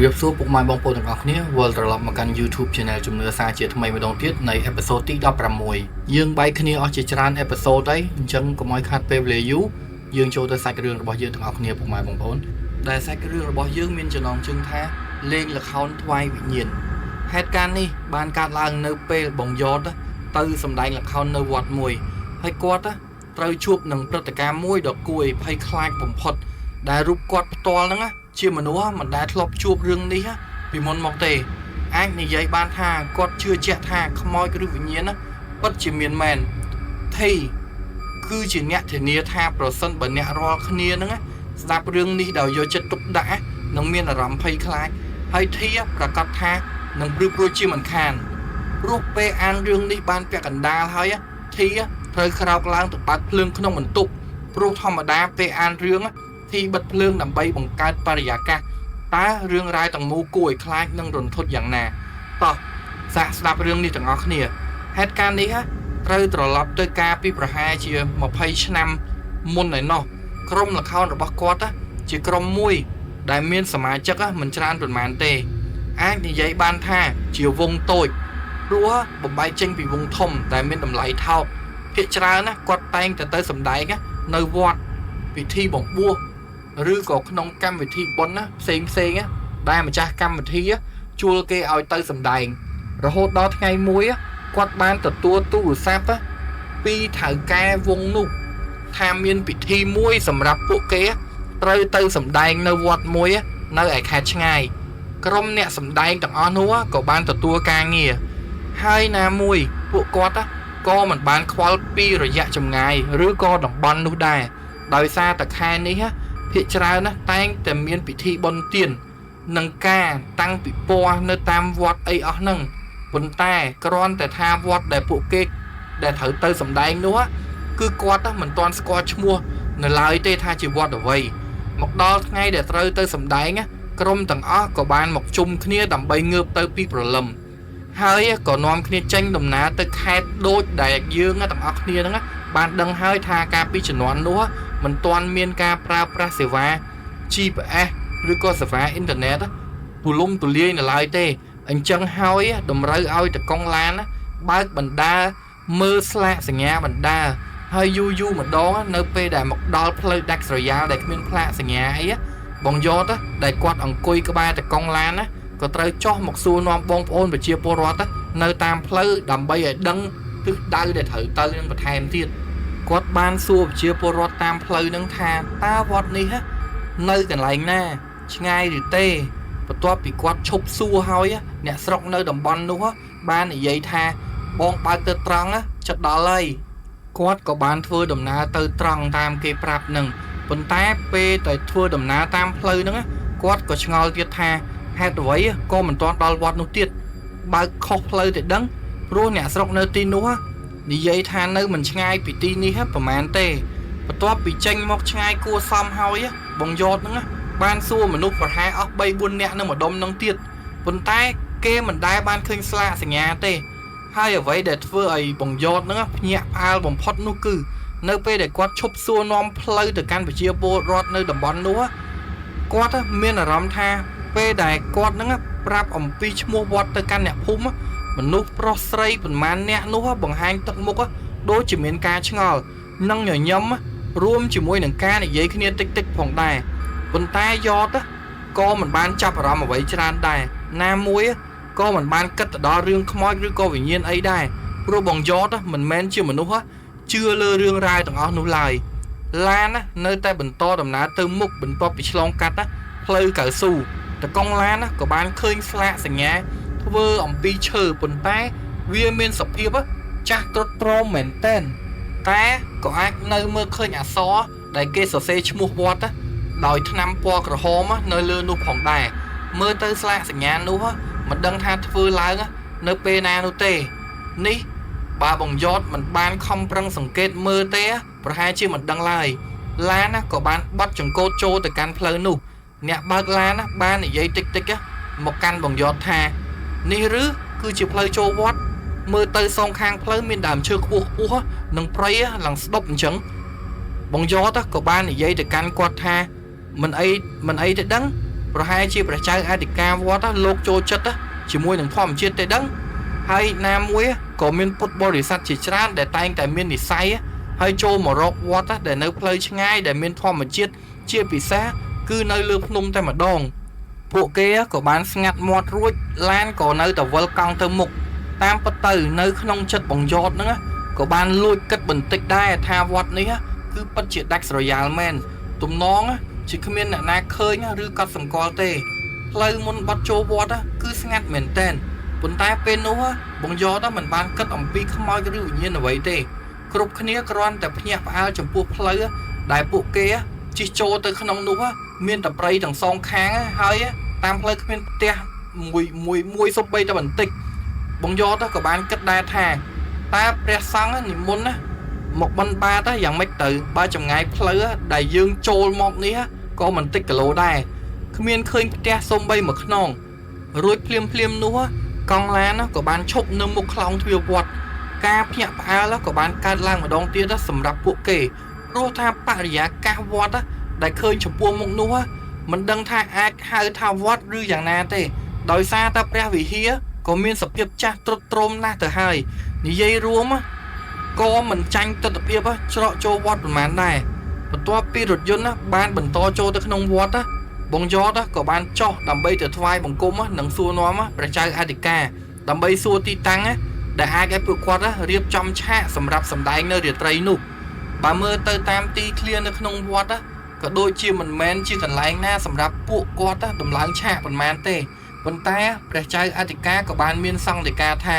រៀបសួរពុកម៉ែបងប្អូនទាំងអស់គ្នាវិលត្រឡប់មកកាន់ YouTube Channel ជំនឿសាជាថ្មីម្ដងទៀតនៃអេពីសូតទី16យើងបែកគ្នាអស់ជាច្រើនអេពីសូតហើយអញ្ចឹងកុំឲ្យខាត់ពេលវេលាយូរយើងចូលទៅសាច់រឿងរបស់យើងទាំងអស់គ្នាពុកម៉ែបងប្អូនដែលសាច់រឿងរបស់យើងមានចំណងជើងថាលេងល្ខោនថ្វាយវិញ្ញាណហេតុការណ៍នេះបានកើតឡើងនៅពេលបងយ៉តទៅសម្ដែងល្ខោននៅវត្តមួយហើយគាត់ត្រូវជួបនឹងព្រឹត្តិការណ៍មួយដ៏គួរឲ្យភ័យខ្លាចបំផុតដែលរូបគាត់ផ្ទាល់ហ្នឹងជាមនុស្សមិនដែលធ្លាប់ជួបរឿងនេះពីមុនមកទេអាចនិយាយបានថាគាត់ជឿជាក់ថាខ្មោចឬវិញ្ញាណពិតជាមានមែនធីគឺជាអ្នកធានាថាប្រសិនបើអ្នករាល់គ្នាហ្នឹងស្ដាប់រឿងនេះដោយយកចិត្តទុកដាក់នឹងមានអារម្មណ៍ភ័យខ្លាចហើយធីប្រកាសថានឹងព្រឺព្រួយជាមិនខានព្រោះពេលអានរឿងនេះបានពាក់កណ្ដាលហើយធីត្រូវក្រោកឡើងទៅបើកភ្លើងក្នុងបន្ទប់ព្រោះធម្មតាពេលអានរឿងធីបិទភ្លើងដើម្បីបង្កើតបរិយាកាសតើរឿងរ៉ាវទាំងមូលគួរឲ្យខ្លាចនិងរន្ធត់យ៉ាងណាតោះសាកស្ដាប់រឿងនេះទាំងអស់គ្នាហេតុការណ៍នេះត្រូវត្រឡប់ទៅកាលពីប្រហែលជា20ឆ្នាំមុនឯណោះក្រុមល្ខោនរបស់គាត់ជាក្រុមមួយដែលមានសមាជិកមិនច្រើនប៉ុន្មានទេអាចនិយាយបានថាជាវងតូចព្រោះបំបែកចេញពីវងធំដែលមានតម្លៃថោកភាគច្រើនគាត់តែងទៅសម្ដែងនៅវត្តពិធីបង្បួសឬក៏ក្នុងកម្មវិធីបុណ្យផ្សេងដែលម្ចាស់កម្មវិធីជួលគេឲ្យទៅសម្ដែងរហូតដល់ថ្ងៃមួយគាត់បានទទួលទូរស័ព្ទពីថៅកែវងនោះថាមានពិធីមួយសម្រាប់ពួកគេត្រូវទៅសម្ដែងនៅវត្តមួយនៅឯខេត្តឆ្ងាយក្រុមអ្នកសម្ដែងទាំងអស់នោះក៏បានទទួលការងារហើយណាមួយពួកគាត់ក៏មិនបានខ្វល់ពីរយៈចម្ងាយឬក៏តំបន់នោះដែរដោយសារតែខែនេះភាគច្រើនតែងតែមានពិធីបុណ្យទាននិងការតាំងពិព័រណ៍នៅតាមវត្តអីអស់ហ្នឹងប៉ុន្តែគ្រាន់តែថាវត្តដែលពួកគេដែលត្រូវទៅសម្ដែងនោះគឺគាត់មិនទាន់ស្គាល់ឈ្មោះនៅឡើយទេថាជាវត្តអ្វីមកដល់ថ្ងៃដែលត្រូវទៅសម្ដែងក្រុមទាំងអស់ក៏បានមកជុំគ្នាដើម្បីងើបទៅពីព្រលឹមហើយក៏នាំគ្នាចេញដំណើរទៅខេត្តដូចដែលយើងទាំងអស់គ្នាហ្នឹងបានដឹងហើយថាការពីជំនាន់នោះមិនទាន់មានការប្រើប្រាស់សេវា GPS ឬក៏សេវាអ៊ីនធឺណិតទូលំទូលាយនៅឡើយទេអញ្ចឹងហើយតម្រូវឲ្យតកង់ឡានបើកបណ្ដាមើលស្លាកសញ្ញាបណ្ដាហើយយូរម្ដងនៅពេលដែលមកដល់ផ្លូវដាច់ស្រយាលដែលគ្មានផ្លាកសញ្ញាអីបងយ៉តដែលគាត់អង្គុយក្បែរតកង់ឡានក៏ត្រូវចុះមកសួរនាំបងប្អូនប្រជាពលរដ្ឋនៅតាមផ្លូវដើម្បីឲ្យដឹងទិសដៅដែលត្រូវទៅនឹងបន្ថែមទៀតគាត់បានសួរប្រជាពលរដ្ឋតាមផ្លូវនឹងថាតើវត្តនេះនៅកន្លែងណាឆ្ងាយឬទេបន្ទាប់ពីគាត់ឈប់សួរហើយអ្នកស្រុកនៅតំបន់នោះបាននិយាយថាបងបើកទៅត្រង់ចិត្តដល់ហើយគាត់ក៏បានធ្វើដំណើរទៅត្រង់តាមគេប្រាប់នឹងប៉ុន្តែពេលតែធ្វើដំណើរតាមផ្លូវហ្នឹងគាត់ក៏ឆ្ងល់ទៀតថាហេតុអ្វីក៏មិនទាន់ដល់វត្តនោះទៀតបើកខុសផ្លូវទៅដឹងព្រោះអ្នកស្រុកនៅទីនោះនិយាយថានៅមិនឆ្ងាយពីទីនេះប្រហែលទេបន្ទាប់ពីចេញមកឆ្ងាយគួរសមហើយបងយ៉តហ្នឹងបានសួរមនុស្សប្រហែលអស់ 3-4 នាក់នៅម្ដុំហ្នឹងទៀតប៉ុន្តែគេមិនដែលបានឃើញស្លាកសញ្ញាទេហើយអ្វីដែលធ្វើឲ្យបងយ៉តហ្នឹងភ្ញាក់ផ្អើលបំផុតនោះគឺនៅពេលដែលគាត់ឈប់សួរនាំផ្លូវទៅកាន់ប្រជាពលរដ្ឋនៅតំបន់នោះគាត់មានអារម្មណ៍ថាពេលដែលគាត់ហ្នឹងប្រាប់អំពីឈ្មោះវត្តទៅកាន់អ្នកភូមិមនុស្សប្រុសស្រីប្រមាណអ្នកនោះបង្ហាញទឹកមុខដូចជាមានការឆ្ងល់និងញញឹមរួមជាមួយនឹងការនិយាយគ្នាតិចផងដែរប៉ុន្តែយ៉តក៏មិនបានចាប់អារម្មណ៍អ្វីច្រើនដែរណាមួយក៏មិនបានគិតទៅដល់រឿងខ្មោចឬក៏វិញ្ញាណអីដែរព្រោះបងយ៉តមិនមែនជាមនុស្សជឿលើរឿងរ៉ាវទាំងអស់នោះឡើយឡាននៅតែបន្តដំណើរទៅមុខបន្ទាប់ពីឆ្លងកាត់ផ្លូវកៅស៊ូតកង់ឡានក៏បានឃើញស្លាកសញ្ញាធ្វើអំពីឈើប៉ុន្តែវាមានសភាពចាស់ទ្រុឌទ្រោមមែនតែនតែក៏អាចនៅមើលឃើញអក្សរដែលគេសរសេរឈ្មោះវត្តដោយថ្នាំពណ៌ក្រហមនៅលើនោះផងដែរមើលទៅស្លាកសញ្ញានោះមិនដឹងថាធ្វើឡើងនៅពេលណានោះទេនេះបើបងយ៉តមិនបានខំប្រឹងសង្កេតមើលទេប្រហែលជាមិនដឹងឡើយឡានក៏បានបត់ចង្កូតចូលទៅកាន់ផ្លូវនោះអ្នកបើកឡានបាននិយាយតិចមកកាន់បងយ៉តថានេះឬគឺជាផ្លូវចូលវត្តមើលទៅសងខាងផ្លូវមានដើមឈើខ្ពស់និងព្រៃឡើងស្ដុបអញ្ចឹងបងយ៉តក៏បាននិយាយទៅកាន់គាត់ថាមិនអីទៅដឹង ប្រហែលជាព្រះចៅអធិការវត្តលោកចូលចិត្តជាមួយនឹងធម្មជាតិទេដឹងហើយណាមួយក៏មានពុទ្ធបរិស័ទជាច្រើនដែលតែងតែមាននិស្ស័យហើយចូលមករកវត្តដែលនៅផ្លូវឆ្ងាយដែលមានធម្មជាតិជាពិសេសគឺនៅលើភ្នំតែម្ដងពួកគេក៏បានស្ងាត់មាត់រួចឡានក៏នៅតែវិលកង់ទៅមុខតាមពិតទៅនៅក្នុងចិត្តបងយតហ្នឹងក៏បានលួចគិតបន្តិចដែរថាវត្តនេះគឺពិតជាដាច់ស្រយាលមែនទំនងជាគ្មានអ្នកណាឃើញឬកត់សម្គាល់ទេផ្លូវមុនបាត់ចូលវត្តគឺស្ងាត់មែនតែនប៉ុន្តែពេលនោះបងយតមិនបានគិតអំពីខ្មោចឬវិញ្ញាណអ្វីទេគ្រប់គ្នាគ្រាន់តែភ្ញាក់ផ្អើលចំពោះផ្លូវដែលពួកគេជិះចូលទៅក្នុងនោះមានតែព្រៃទាំងសងខាងហើយតាមផ្លូវគ្មានផ្ទះមួយសុបបីតែបន្តិចបងយតក៏បានគិតដែរថាតើព្រះសង្ឃនិមន្តមកបិណ្ឌបាតយ៉ាងម៉េចទៅបើចម្ងាយផ្លូវដែលយើងចូលមកនេះក៏មិនតិចគីឡូដែរគ្មានឃើញផ្ទះសូម្បីមួយខ្នងរួចភ្លាមនោះកង់ឡានក៏បានឈប់នៅមុខខ្លោងទ្វារវត្តការភ្ញាក់ផ្អើលក៏បានកើតឡើងម្ដងទៀតសម្រាប់ពួកគេព្រោះថាបរិយាកាសវត្តដែលឃើញចំពោះមុខនោះមិនដឹងថាអាចហៅថាវត្តឬយ៉ាងណាទេដោយសារតែព្រះវិហារក៏មានសភាពចាស់ទ្រុឌទ្រោមណាស់ទៅហើយនិយាយរួមក៏មិនចាញ់ទស្សនភាពច្រកចូលវត្តប៉ុន្មានដែរបន្ទាប់ពីរថយន្តបានបន្តចូលទៅក្នុងវត្តបងយតក៏បានចុះដើម្បីទៅថ្វាយបង្គំនិងសួរនាំព្រះចៅអធិការដើម្បីសួរទីតាំងដែលអាចឲ្យពួកគាត់រៀបចំឆាកសម្រាប់សម្ដែងនៅរាត្រីនោះបើមើលទៅតាមទីធ្លានៅក្នុងវត្តក៏ដូចជាមិនមែនជាកន្លែងណាសម្រាប់ពួកគាត់ដំឡើងឆាកប៉ុន្មានទេប៉ុន្តែព្រះចៅអធិការក៏បានមានសង្ឃដីកាថា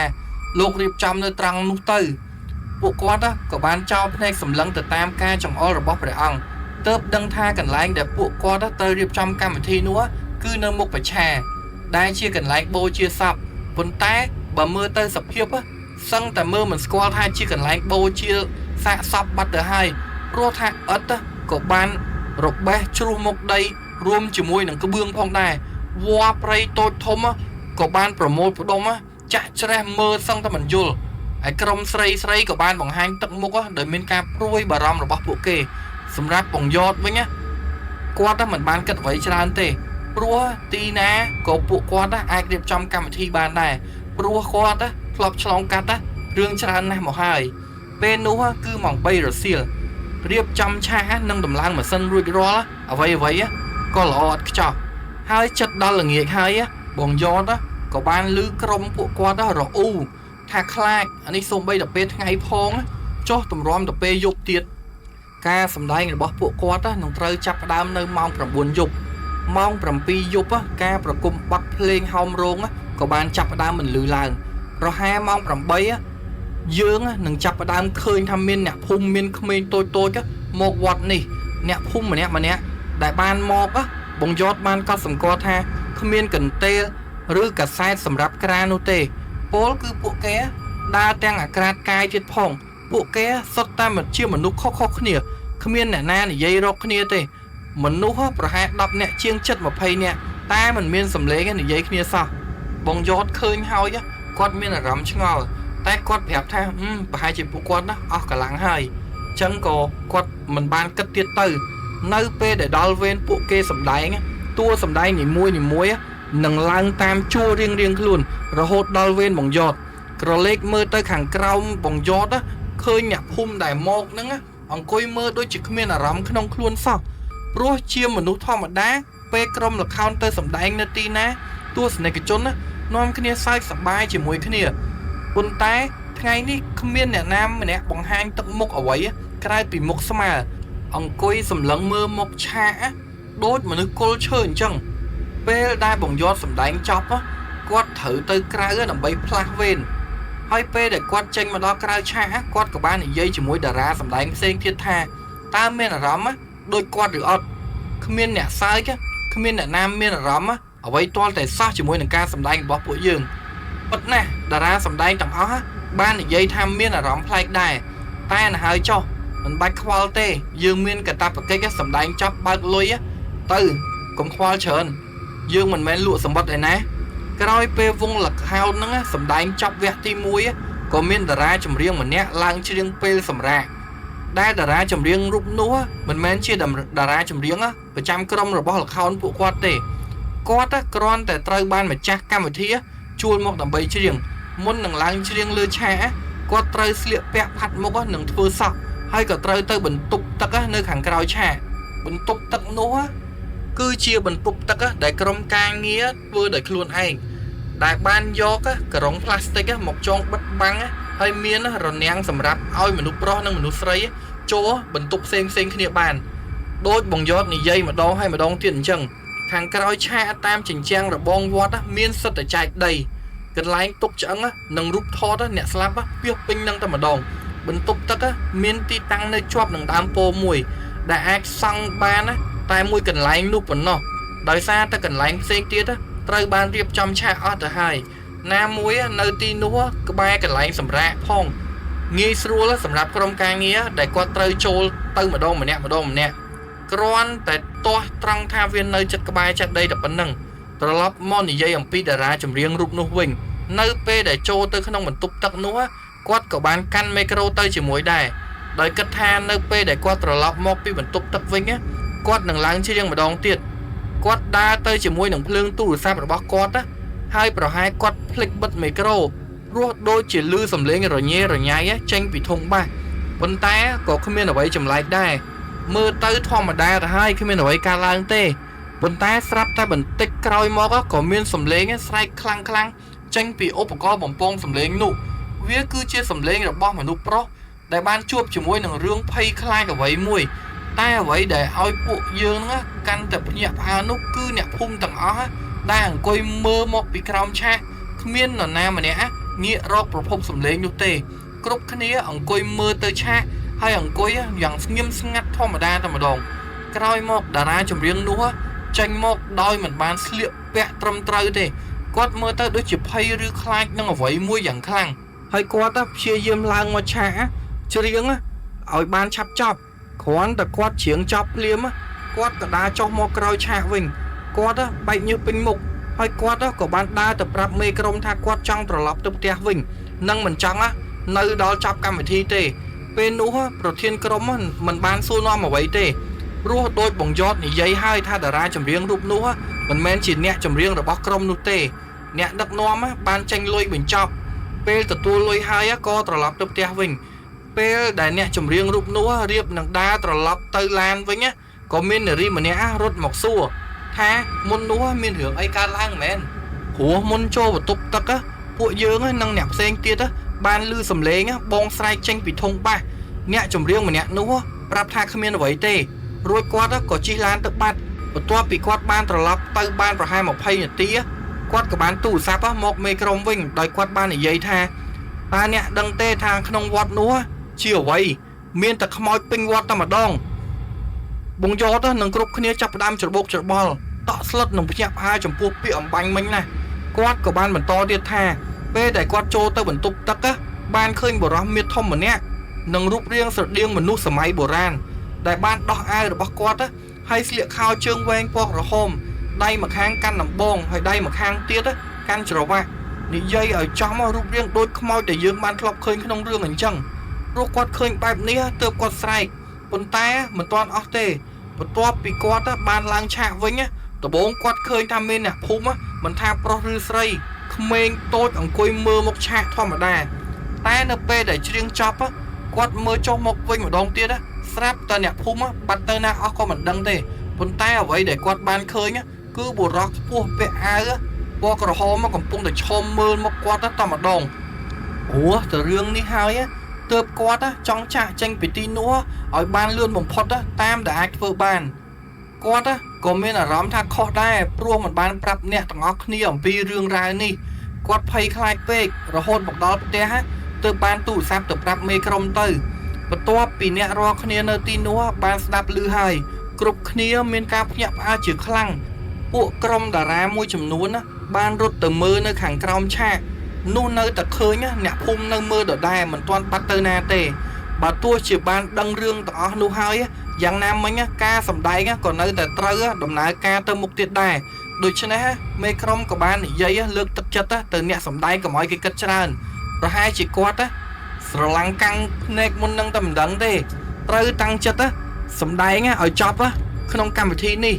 លោករៀបចំនៅត្រង់នោះទៅពួកគាត់ក៏បានចោលភ្នែកសម្លឹងទៅតាមការចង្អុលរបស់ព្រះអង្គទើបដឹងថាកន្លែងដែលពួកគាត់ត្រូវរៀបចំកម្មវិធីនោះគឺនៅមុខបច្ឆាដែលជាកន្លែងបូជាសពប៉ុន្តែបើមើលទៅសភាពសឹងតែមើលមិនស្គាល់ថាជាកន្លែងបូជាសាកសពបាត់ទៅហើយព្រោះថាឥដ្ឋក៏បានរបេះជ្រុះមុខដីរួមជាមួយនឹងក្បឿងផងដែរវល្លិព្រៃតូចធំក៏បានប្រមូលផ្ដុំចាក់ច្រេះមើលសឹងតែមិនយល់ហើយក្រុមស្រីក៏បានបង្ហាញទឹកមុខដោយមានការព្រួយបារម្ភរបស់ពួកគេសម្រាប់បងយតវិញគាត់មិនបានគិតអ្វីច្រើនទេព្រោះទីណាក៏ពួកគាត់អាចរៀបចំកម្មវិធីបានដែរព្រោះគាត់ធ្លាប់ឆ្លងកាត់រឿងច្រើនណាស់មកហើយពេលនោះគឺម៉ោង3រសៀលរៀបចំឆាកនិងដំឡើងម៉ាស៊ីនរួចរាល់អ្វីក៏ល្អឥតខ្ចោះហើយចិត្តដល់ល្ងាចហើយបងយតក៏បានលឺក្រុមពួកគាត់រអ៊ូថាខ្លាចអានេះសូម្បីតែពេលថ្ងៃផងចុះទម្រាំតែពេលយប់ទៀតការសម្ដែងរបស់ពួកគាត់នឹងត្រូវចាប់ផ្ដើមនៅម៉ោង9យប់ម៉ោង7យប់ការប្រគំបទភ្លេងហោមរោងក៏បានចាប់ផ្ដើមបន្លឺឡើងប្រហែលម៉ោង8យើងនឹងចាប់ផ្ដើមឃើញថាមានអ្នកភូមិមានក្មេងតូចមកវត្តនេះអ្នកភូមិម្នាក់ដែលបានមកបងយតបានកត់សម្គាល់ថាគ្មានកន្ទេលឬកាសែតសម្រាប់ក្រានោះទេពលគឺពួកគេដើរទាំងអាក្រាតកាយទៀតផងពួកគេសុទ្ធតែជាមនុស្សខុសគ្នាគ្មានអ្នកណានិយាយរកគ្នាទេមនុស្សប្រហែល10នាក់ជាង20នាក់តែមិនមានសម្លេងនិយាយគ្នាសោះបងយតឃើញហើយគាត់មានអារម្មណ៍ឆ្ងល់តែគាត់ប្រាប់ថាប្រហែលជាពួកគាត់អស់កម្លាំងហើយអញ្ចឹងក៏គាត់មិនបានគិតទៀតទៅនៅពេលដែលដល់វេនពួកគេសម្ដែងតួសម្ដែងនីមួយនឹងឡើងតាមជួររៀងខ្លួនរហូតដល់វេនបងយតក្រឡេកមើលទៅខាងក្រោមបងយតឃើញអ្នកភូមិដែលមកហ្នឹងអង្គុយមើលដូចជាគ្មានអារម្មណ៍ក្នុងខ្លួនសោះព្រោះជាមនុស្សធម្មតាពេលក្រុមល្ខោនទៅសម្ដែងនៅទីណាទស្សនិកជននាំគ្នាសើចសប្បាយជាមួយគ្នាប៉ុន្តែថ្ងៃនេះគ្មានអ្នកណាម្នាក់បង្ហាញទឹកមុខអ្វីក្រៅពីមុខស្មើអង្គុយសម្លឹងមើលមុខឆាកដូចមនុស្សគល់ឈើអញ្ចឹងពេលដែលបងយតសម្ដែងចប់គាត់ត្រូវទៅក្រៅដើម្បីផ្លាស់វេនហើយពេលដែលគាត់ចេញមកដល់ក្រៅឆាកគាត់ក៏បាននិយាយជាមួយតារាសម្ដែងផ្សេងទៀតថាតើមានអារម្មណ៍ដូចគាត់ឬអត់គ្មានអ្នកសើចគ្មានអ្នកណាមានអារម្មណ៍អ្វីទាល់តែសោះជាមួយនឹងការសម្ដែងរបស់ពួកយើងពិតណាស់តារាសម្ដែងទាំងអស់បាននិយាយថាមានអារម្មណ៍ប្លែកដែរតែណាហើយចុះមិនបាច់ខ្វល់ទេយើងមានកាតព្វកិច្ចសម្ដែងចប់បើកលុយទៅកុំខ្វល់ច្រើនយើងមិនមែនលក់សម្បត្តិឯណាក្រោយពេលវងល្ខោនហ្នឹងសម្ដែងចប់វគ្គទី1ក៏មានតារាចម្រៀងម្នាក់ឡើងច្រៀងពេលសម្រាប់ដែលតារាចម្រៀងរូបនោះមិនមែនជាតារាចម្រៀងប្រចាំក្រុមរបស់ល្ខោនពួកគាត់ទេ គាត់គ្រាន់តែត្រូវបានម្ចាស់កម្មវិធីជួលមកដើម្បីច្រៀងមុននឹងឡើងច្រៀងលើឆាកគាត់ត្រូវស្លៀកពាក់ផាត់មុខនឹងធ្វើសក់ហើយក៏ត្រូវទៅបន្ទប់ទឹកនៅខាងក្រោយឆាកបន្ទប់ទឹកនោះគឺជាបន្ទប់ទឹកដែលក្រុមការងារធ្វើដោយខ្លួនឯងដែលបានយកក្រងផ្លាស្ទិកមកចងបិទបាំងហើយមានរនាំងសម្រាប់ឲ្យមនុស្សប្រុសនិងមនុស្សស្រីចូលបន្ទប់ផ្សេងគ្នាបានដោយបងយតនិយាយម្ដងហើយម្ដងទៀតអញ្ចឹងខាងក្រោយឆាកតាមជញ្ជាំងរបងវត្តមានសិទ្ធិចែកដីកន្លែងទុកឆ្អឹងនិងរូបថតអ្នកស្លាប់ពាសពេញនឹងតែម្ដងបន្ទប់ទឹកមានទីតាំងនៅជាប់នឹងដើមពោធិ៍មួយដែលអាចសង់បានតែមួយកន្លែងនោះប៉ុណ្ណោះដោយសារតែកន្លែងផ្សេងទៀតត្រូវបានរៀបចំឆាកអស់ទៅហើយណាមួយនៅទីនោះក្បែរកន្លែងសម្រាកផងងាយស្រួលសម្រាប់ក្រុមការងារដែលគាត់ត្រូវចូលទៅម្ដងម្នាក់គ្រាន់តែទាស់ត្រង់ថាវានៅចិត្តក្បែរចាត់ដីតែប៉ុណ្ណឹងត្រឡប់មកនិយាយអំពីតារាចម្រៀងរូបនោះវិញនៅពេលដែលចូលទៅក្នុងបន្ទប់ទឹកនោះគាត់ក៏បានកាន់មីក្រូទៅជាមួយដែរដោយគិតថានៅពេលដែលគាត់ត្រឡប់មកពីបន្ទប់ទឹកវិញគាត់នឹងឡើងច្រៀងម្ដងទៀតគាត់ដើរទៅជាមួយនឹងភ្លើងទូរស័ព្ទរបស់គាត់ហើយប្រហែលគាត់ភ្លេចបិទមីក្រូព្រោះដូចជាឮសំឡេងរញ៉េរញ៉ៃចេញពីធុងបាសប៉ុន្តែក៏គ្មានអ្វីចម្លែកដែរមើលទៅធម្មតាទៅហើយគ្មានអ្វីកើតឡើងទេប៉ុន្តែស្រាប់តែបន្តិចក្រោយមកក៏មានសំឡេងស្រែកខ្លាំងចេញពីឧបករណ៍បំពងសំឡេងនោះវាគឺជាសំឡេងរបស់មនុស្សប្រុសដែលបានជួបជាមួយនឹងរឿងភ័យខ្លាចអ្វីមួយតែអ្វីដែលឲ្យពួកយើងកាន់តែភ្ញាក់ផ្អើលនោះគឺអ្នកភូមិទាំងអស់ដែលអង្គុយមើលមកពីក្រោមឆាកគ្មាននរណាម្នាក់ងាករកប្រភពសំឡេងនោះទេគ្រប់គ្នាអង្គុយមើលទៅឆាកហើយអង្គុយយ៉ាងស្ងៀមស្ងាត់ធម្មតាតែម្ដងក្រោយមកតារាចម្រៀងនោះចេញមកដោយមិនបានស្លៀកពាក់ត្រឹមត្រូវទេគាត់មើលទៅដូចជាភ័យឬខ្លាចនឹងអ្វីមួយយ៉ាងខ្លាំងហើយគាត់ព្យាយាមឡើងមកឆាកច្រៀងឲ្យបានឆាប់ចប់គ្រាន់តែគាត់ច្រៀងចប់ភ្លាមគាត់ក៏ដើរចុះមកក្រោយឆាកវិញគាត់បែកញើសពេញមុខហើយគាត់ក៏បានដើរទៅប្រាប់មេក្រុមថាគាត់ចង់ត្រឡប់ទៅផ្ទះវិញនឹងមិនចង់នៅដល់ចប់កម្មវិធីទេពេលនោះប្រធានក្រុមមិនបានសួរនាំអ្វីទេព្រោះដូចបងយតនិយាយហើយថាតារាចម្រៀងរូបនោះមិនមែនជាអ្នកចម្រៀងរបស់ក្រុមនោះទេអ្នកដឹកនាំបានចេញលុយបញ្ចប់ពេលទទួលលុយហើយក៏ត្រឡប់ទៅផ្ទះវិញពេលដែលអ្នកចម្រៀងរូបនោះរៀបនឹងដើរត្រឡប់ទៅឡានវិញក៏មាននារីម្នាក់រត់មកសួរថាមុននោះមានរឿងអីកើតឡើងមែនព្រោះមុនចូលបន្ទប់ទឹកពួកយើងនិងអ្នកផ្សេងទៀតបានឮសំឡេងបងស្រែកចេញពីធុងបាសអ្នកចម្រៀងម្នាក់នោះប្រាប់ថាគ្មានអ្វីទេរួចគាត់ក៏ជិះឡានទៅបាត់បន្ទាប់ពីគាត់បានត្រឡប់ទៅបានប្រហែល20នាទីគាត់ក៏បានទូរស័ព្ទមកមេក្រុមវិញដោយគាត់បាននិយាយថាតើអ្នកដឹងទេថាក្នុងវត្តនោះជាអ្វីមានតែខ្មោចពេញវត្តតែម្ដងបងយតនឹងគ្រប់គ្នាចាប់ផ្ដើមច្របូកច្របល់តក់ស្លុតនឹងភ្ញាក់ផ្អើលចំពោះពាក្យអំបញ្ញមិញណាគាត់ក៏បានបន្តទៀតថាពេលដែលគាត់ចូលទៅបន្ទប់ទឹកបានឃើញបុរសមាសធំម្នាក់នឹងរូបរាងស្រដៀងមនុស្សសម័យបុរាណដែលបានដោះអាវរបស់គាត់ហើយស្លៀកខោជើងវែងពណ៌ក្រហមដៃម្ខាងកាន់ដំបងហើយដៃម្ខាងទៀតកាន់ច្រវាក់និយាយឲ្យចំរូបរាងដូចខ្មោចដែលយើងបានធ្លាប់ឃើញក្នុងរឿងអញ្ចឹងព្រោះគាត់ឃើញបែបនេះទើបគាត់ស្រែកប៉ុន្តែមិនទាន់អស់ទេបន្ទាប់ពីគាត់បានឡើងឆាកវិញដំបូងគាត់ឃើញថាមានអ្នកភូមិមិនថាប្រុសឬស្រីក្មេងតូចអង្គុយមើលមុខឆាកធម្មតាតែនៅពេលដែលច្រៀងចប់គាត់មើលចុះមកវិញម្ដងទៀតស្រាប់តែអ្នកភូមិបាត់ទៅណាអស់ក៏មិនដឹងទេប៉ុន្តែអ្វីដែលគាត់បានឃើញគឺបុរសខ្ពស់ពាក់អាវពណ៌ក្រហមកំពុងតែឈមមើលមកគាត់តែម្ដងព្រោះតែរឿងនេះហើយទើបគាត់ចង់ចាក់ចេញពីទីនោះឲ្យបានលឿនបំផុតតាមដែលអាចធ្វើបានគាត់ក៏មានអារម្មណ៍ថាខុសដែរព្រោះមិនបានប្រាប់អ្នកទាំងអស់គ្នាអំពីរឿងរ៉ាវនេះគាត់ភ័យខ្លាចពេករហូតមកដល់ផ្ទះទើបបានទូរស័ព្ទទៅប្រាប់មេក្រុមទៅបន្ទាប់ពីអ្នករាល់គ្នានៅទីនោះបានស្ដាប់ឮហើយគ្រប់គ្នាមានការភ្ញាក់ផ្អើលជាខ្លាំងពួកក្រុមតារាមួយចំនួនបានរត់ទៅមើលនៅខាងក្រោមឆាកនោះនៅតែឃើញអ្នកភូមិនៅមើលដដែលមិនទាន់បាត់ទៅណាទេបើទោះជាបានដឹងរឿងទាំងអស់នោះហើយយ៉ាងណាមិញការសម្ដែងក៏នៅតែត្រូវដំណើរការទៅមុខទៀតដែរដូច្នេះមេក្រុមក៏បាននិយាយលើកទឹកចិត្តទៅអ្នកសម្ដែងកុំឲ្យគេគិតច្រើនប្រហែលជាគាត់ស្រឡាំងកាំងភ្នែកមុននឹងតែមិនដឹងទេត្រូវតាំងចិត្តសម្ដែងឲ្យចប់ក្នុងកម្មវិធីនេះ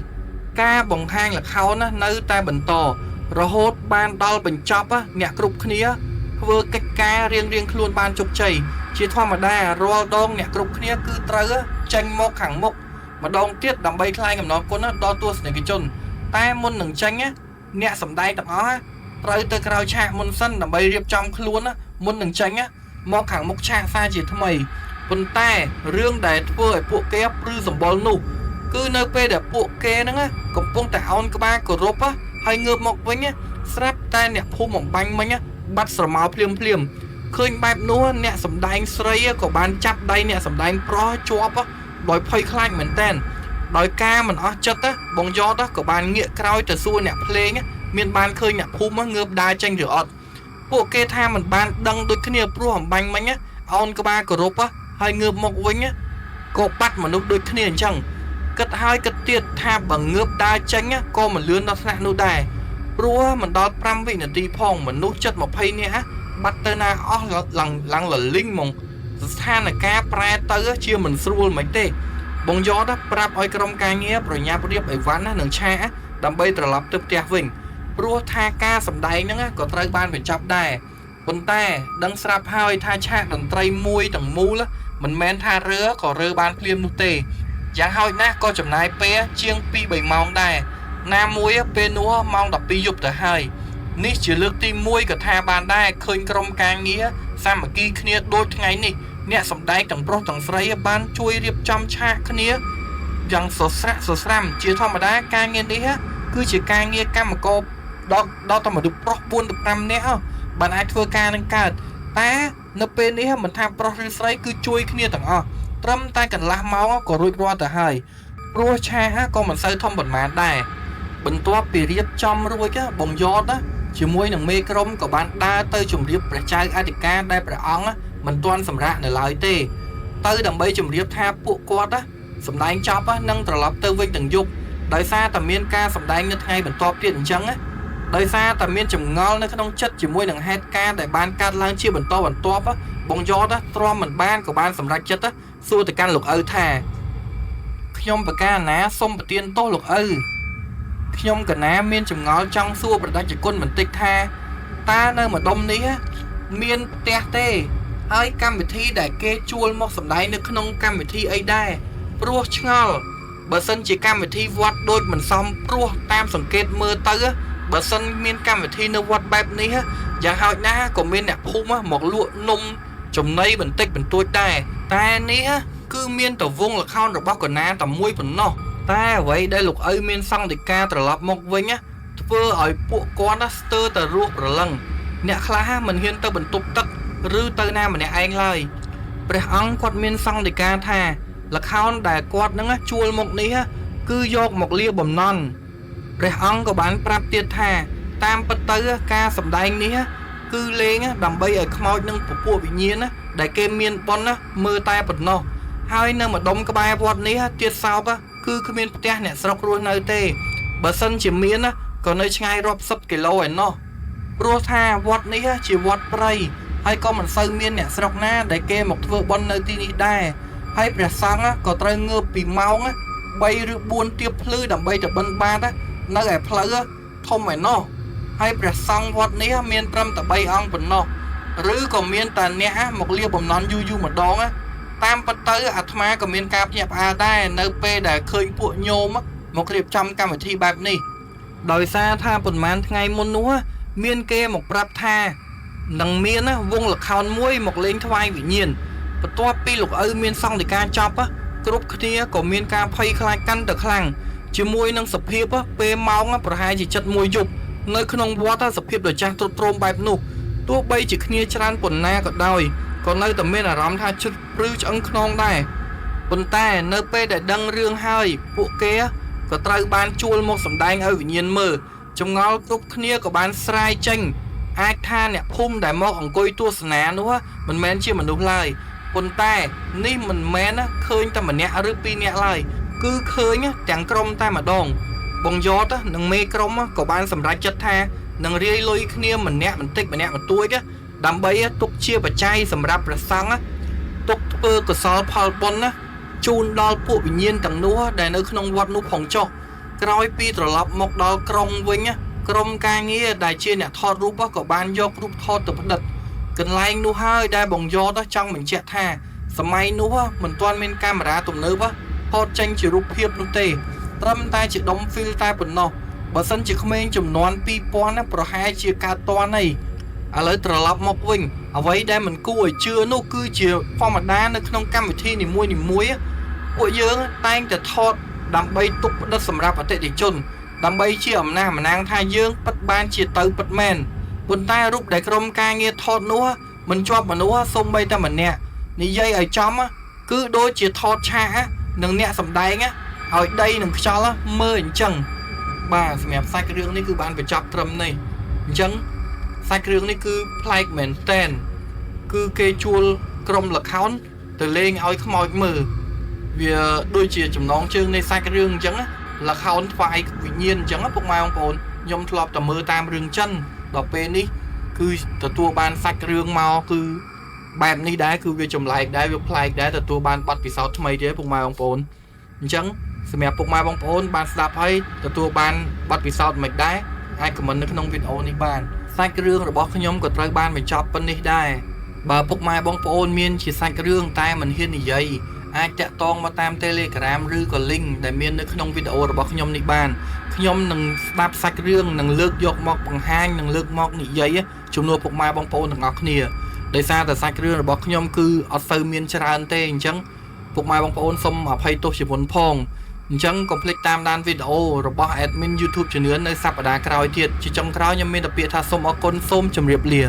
ការបង្ហាញល្ខោនណានៅតែបន្តរហូតបានដល់បញ្ចប់អ្នកគ្រប់គ្នាធ្វើកិច្ចការរៀងខ្លួនបានជោគជ័យជាធម្មតារាល់ដងអ្នកគ្រប់គ្នាគឺត្រូវចេញមកខាងមុខម្ដងទៀតដើម្បីថ្លែងអំណរគុណដល់ទស្សនិកជនតែមុននឹងចេញអ្នកសម្ដែងទាំងអស់ត្រូវទៅក្រោយឆាកមុនសិនដើម្បីរៀបចំខ្លួនមុននឹងចេញមកខាងមុខឆាកសារជាថ្មីប៉ុន្តែរឿងដែលធ្វើឲ្យពួកគេព្រឺសម្បុរនោះគឺនៅពេលដែលពួកគេហ្នឹងកំពុងតែអោនក្បាលគោរពហើយងើបមកវិញស្រាប់តែអ្នកភូមិបំបាញ់មិញបាត់ស្រមោលភ្លាមឃើញបែបនោះអ្នកសម្ដែងស្រីក៏បានចាប់ដៃអ្នកសម្ដែងប្រុសជាប់ដោយភ័យខ្លាចមែនតើដោយការមិនអស់ចិត្តបងយ៉តក៏បានងាកក្រោយទៅសួរអ្នកភ្លេងមានបានឃើញអ្នកភូមិងើបដើរចេញឬអត់ពួកគេថាមិនបានដឹងដូចគ្នាព្រោះអំបញ្ញមិញអោនក្បាលគោរពហើយងើបមកវិញក៏បាត់មនុស្សដូចគ្នាអញ្ចឹងគិតហើយគិតទៀតថាបើងើបដើរចេញក៏មិនលឿនដល់ថ្នាក់នោះដែរព្រោះមិនដល់5វិនាទីផងមនុស្សចិត្ត20នាក់បាត់ទៅណាអស់ឡើងលលីងហ្មងស្ថានភាពប្រែទៅជាមិនស្រួលមិនទេបងយ៉តប្រាប់ឲ្យក្រុមការងារប្រញាប់រៀបអីវ៉ាន់នឹងឆាកដើម្បីត្រឡប់ទៅផ្ទះវិញព្រោះថាការសម្ដែងហ្នឹងក៏ត្រូវបានបញ្ចប់ដែរប៉ុន្តែដឹងស្រាប់ហើយថាឆាកតន្ត្រីមួយទាំងមូលមិនមែនថារើក៏រើបានភ្លាមនោះទេយ៉ាងហោចណាស់ក៏ចំណាយពេលជាង 2-3 ម៉ោងដែរណាមួយពេលនោះម៉ោង 12 យប់ទៅហើយនេះជាលើកទី1ក៏ថាបានដែរឃើញក្រុមការងារសាមគ្គីគ្នាដូចថ្ងៃនេះអ្នកសម្ដែងទាំងប្រុសទាំងស្រីបានជួយរៀបចំឆាកគ្នាយ៉ាងសស្រាក់សស្រាំជាធម្មតាការងារនេះគឺជាការងារកម្មករដល់តែមនុស្សប្រុស 4-5 នាក់បានអាចធ្វើការនឹងកើតតែនៅពេលនេះមិនថាប្រុសឬស្រីគឺជួយគ្នាទាំងអស់ត្រឹមតែកន្លះម៉ោងក៏រួចរាល់ទៅហើយព្រោះឆាក៏មិនសូវធំប៉ុន្មានដែរបន្ទាប់ពីរៀបចំរួចបងយ៉តជាមួយនឹងមេក្រុមក៏បានដើរទៅជម្រាបព្រះចៅអធិការដែលព្រះអង្គមិនទាន់សម្រាកនៅឡើយទេទៅដើម្បីជម្រាបថាពួកគាត់សម្ដែងចប់នឹងត្រឡប់ទៅវិញទាំងយប់ដោយសារតែមានការសម្ដែងនៅថ្ងៃបន្ទាប់ទៀតអញ្ចឹងដោយសារតែមានចម្ងល់នៅក្នុងចិត្តជាមួយនឹងហេតុការណ៍ដែលបានកើតឡើងជាបន្តបន្ទាប់បងយ៉តទ្រាំមិនបានក៏បានសម្រេចចិត្តសួរទៅកាន់លោកឪថាខ្ញុំប្រកាសណាសូមប្រទានទោសលោកឪខ្ញុំកណាមានចម្ងល់ចង់សួរប្រដេជគុណបន្តិចថាតើនៅម្ដុំនេះមានផ្ទះទេហើយកម្មវិធីដែលគេជួលមកសម្ដែងនៅក្នុងកម្មវិធីអីដែរព្រោះឆ្ងល់បើសិនជាកម្មវិធីវត្តដូចមិនសមព្រោះតាមសង្កេតមើលទៅបើសិនមានកម្មវិធីនៅវត្តបែបនេះយ៉ាងហោចណាស់ក៏មានអ្នកភូមិមកលក់នំចំណីបន្តិចបន្តួចដែរតែនេះគឺមានតែវងល្ខោនរបស់កណាតែមួយប៉ុណ្ណោះតែអ្វីដែលលោកឪមានសង្ឃដីកាត្រឡប់មកវិញធ្វើឲ្យពួកគាត់ស្ទើរតែរស់ប្រឡឹងអ្នកខ្លះមិនហ៊ានទៅបន្ទប់ទឹកឬទៅណាម្នាក់ឯងឡើយព្រះអង្គគាត់មានសង្ឃដីកាថាល្ខោនដែលគាត់នឹងជួលមកនេះគឺយកមកលាបំណន់ព្រះអង្គក៏បានប្រាប់ទៀតថាតាមពិតទៅការសម្ដែងនេះគឺលេងដើម្បីឲ្យខ្មោចនិងពពួកវិញ្ញាណដែលគេមានប៉ុនមើលតែប៉ុណ្ណោះហើយនៅម្ដុំក្បែរវត្តនេះទៀតសោកគឺគ្មានផ្ទះអ្នកស្រុករស់នៅទេបើសិនជាមានក៏នៅឆ្ងាយរាប់សិបគីឡូឯណោះព្រោះថាវត្តនេះជាវត្តព្រៃហើយក៏មិនសូវមានអ្នកស្រុកណាដែលគេមកធ្វើបុណ្យនៅទីនេះដែរហើយព្រះសង្ឃក៏ត្រូវងើបពីម៉ោង3 ឬ 4 ទៀបភ្លឺដើម្បីទៅបិណ្ឌបាតនៅឯផ្លូវធំឯណោះហើយព្រះសង្ឃវត្តនេះមានត្រឹមតែ3អង្គប៉ុណ្ណោះឬក៏មានតែអ្នកមកលាបំណន់យូរម្ដងតាមពិតទៅអាត្មាក៏មានការភ្ញាក់ផ្អើលដែរនៅពេលដែលឃើញពួកញោមមករៀបចំកម្មវិធីបែបនេះដោយសារថាប៉ុន្មានថ្ងៃមុននោះមានគេមកប្រាប់ថានឹងមានវងល្ខោនមួយមកលេងថ្វាយវិញ្ញាណបន្ទាប់ពីលោកឪមានសង្ឃដីកាចប់គ្រប់គ្នាក៏មានការភ័យខ្លាចកាន់តែខ្លាំងជាមួយនឹងសភាពពេលម៉ោងប្រហែលជា7 យប់នៅក្នុងវត្តសភាពដ៏ចាស់ទ្រុឌទ្រោមបែបនោះទោះបីជាគ្នាច្រើនប៉ុណ្ណាក៏ដោយក៏នៅតែមានអារម្មណ៍ថាជិតព្រឺឆ្អឹងខ្នងដែរប៉ុន្តែនៅពេលដែលដឹងរឿងហើយពួកគេក៏ត្រូវបានជួលមកសម្ដែងឲ្យវិញ្ញាណមើលចម្ងល់គ្រប់គ្នាក៏បានស្រាយចេញអាចថាអ្នកភូមិដែលមកអង្គុយទស្សនានោះមិនមែនជាមនុស្សឡើយប៉ុន្តែនេះមិនមែនឃើញតែម្នាក់ឬ2នាក់ឡើយគឺឃើញទាំងក្រុមតែម្ដងបងយ៉តនិងមេក្រុមក៏បានសម្រេចចិត្តថានឹងរាយលុយគ្នាម្នាក់បន្តិចម្នាក់បន្ទួចដើម្បីទុកជាបច្ច័យសម្រាប់ព្រះសង្ឃទុកធ្វើកុសលផលបុណ្យជូនដល់ពួកវិញ្ញាណទាំងនោះដែលនៅក្នុងវត្តនោះផងចុះ ក្រោយពីត្រឡប់មកដល់ក្រុងវិញក្រុមការងារដែលជាអ្នកថតរូបក៏បានយករូបថតទៅផ្ដិតកន្លែងនោះហើយដែលបងយតចង់បញ្ជាក់ថាសម័យនោះមិនទាន់មានកាមេរ៉ាទំនើបថតចេញជារូបភាពនោះទេត្រឹមតែជាដុំហ្វីលតែប៉ុណ្ណោះបើសិនជាក្មេងចំនួន2000ប្រហែលជាកើតតនហើយឥឡូវត្រឡប់មកវិញអ្វីដែលមិនគួរឲ្យជឿនោះគឺជាធម្មតានៅក្នុងកម្មវិធីនីមួយៗពួកយើងតែងតែថតដើម្បីទុកផ្ដិតសម្រាប់អតិថិជនដើម្បីជាអំណះអំណាងថាយើងពិតបានជាទៅពិតមែនប៉ុន្តែរូបដែលក្រុមការងារថតនោះមិនជាប់មនុស្សសូម្បីតែម្នាក់និយាយឲ្យចំគឺដូចជាថតឆាកនឹងអ្នកសម្ដែងឲ្យដីនឹងខ្យល់មើលអញ្ចឹងបាទសម្រាប់សាច់រឿងនេះគឺបានបញ្ចប់ត្រឹមនេះអញ្ចឹងសាច់រឿងនេះគឺប្លែកមែនតែនគឺគេជួលក្រុមល្ខោនទៅលេងឲ្យខ្មោចមើលវាដូចជាចំណងជើងនៃសាច់រឿងអញ្ចឹងល្ខោនថ្វាយវិញ្ញាណអញ្ចឹងពុកម៉ែបងប្អូនខ្ញុំធ្លាប់តែមើលតាមរឿងចិនដល់ពេលនេះគឺទទួលបានសាច់រឿងមកគឺបែបនេះដែរគឺវាចម្លែកដែរវាប្លែកដែរទទួលបានបទពិសោធន៍ថ្មីទៀតពុកម៉ែបងប្អូនអញ្ចឹងសម្រាប់ពុកម៉ែបងប្អូនបានស្ដាប់ហើយទទួលបានបទពិសោធន៍មិនដែរអាចខមមិននៅក្នុងវីដេអូនេះបានសាច់រឿងរបស់ខ្ញុំក៏ត្រូវបានបញ្ចប់ប៉ុណ្នេះដែរបើពុកម៉ែបងប្អូនមានជាសាច់រឿងតែមិនហ៊ាននិយាយអាចតាក់ទងមកតាម Telegram ឬក៏ link ដែលមាននៅក្នុងវីដេអូរបស់ខ្ញុំនេះបានខ្ញុំនឹងស្ដាប់សាច់រឿងនឹងលើកយកមកបង្ហាញនឹងលើកមកនិយាយជំនួសពុកម៉ែបងប្អូនទាំងអស់គ្នាដោយសារតែសាច់រឿងរបស់ខ្ញុំគឺអត់សូវមានច្រើនទេអញ្ចឹងពុកម៉ែបងប្អូនសូមអភ័យទោសជាមុនផងអញ្ចឹងកុំភ្លេចតាមដានវីដេអូរបស់ admin YouTube ជំនឿននៅសប្តាហ៍ក្រោយទៀតជាចុងក្រោយខ្ញុំមានតែពាក្យថាសូមអរគុណសូមជម្រាបលា